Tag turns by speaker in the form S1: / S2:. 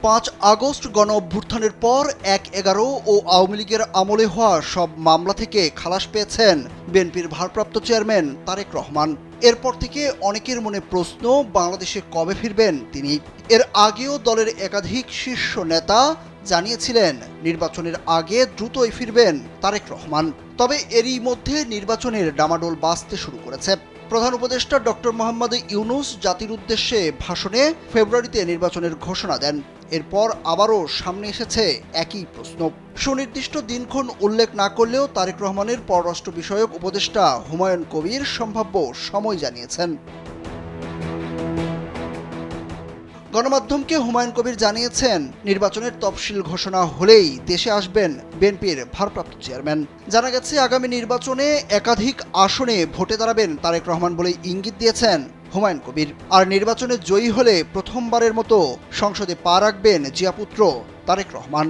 S1: 5 August গণ অভ্যুত্থানের পর ১/১১ ও আওয়ামী লীগের আমলে হওয়া সব মামলা থেকে খালাস পেয়েছেন বিএনপির ভারপ্রাপ্ত চেয়ারম্যান তারেক রহমান। এরপর থেকে অনেকের মনে প্রশ্ন, বাংলাদেশে কবে ফিরবেন তিনি? এর আগেও দলের একাধিক শীর্ষ নেতা জানিয়েছিলেন নির্বাচনের আগে দ্রুতই ফিরবেন তারেক রহমান। তবে এরই মধ্যে নির্বাচনের ডামাডোল বাজতে শুরু করেছে। প্রধান উপদেষ্টা ডক্টর মোহাম্মদ ইউনূস জাতির উদ্দেশ্যে ভাষণে ফেব্রুয়ারিতে নির্বাচনের ঘোষণা দেন। এরপর আবারও সামনে এসেছে একই প্রশ্ন। সুনির্দিষ্ট দিনক্ষণ উল্লেখ না করলেও তারেক রহমানের পররাষ্ট্র বিষয়ক উপদেষ্টা হুমায়ুন কবির সম্ভাব্য সময় জানিয়েছেন। গণমাধ্যমকে হুমায়ুন কবির জানিয়েছেন, নির্বাচনের তফসিল ঘোষণা হলেই দেশে আসবেন বিএনপির ভারপ্রাপ্ত চেয়ারম্যান। জানা গেছে, আগামী নির্বাচনে একাধিক আসনে ভোটে দাঁড়াবেন তারেক রহমান বলে ইঙ্গিত দিয়েছেন হুমায়ুন কবির। আর নির্বাচনে জয়ী হলে প্রথমবারের মতো সংসদে পা রাখবেন জিয়াপুত্র তারেক রহমান।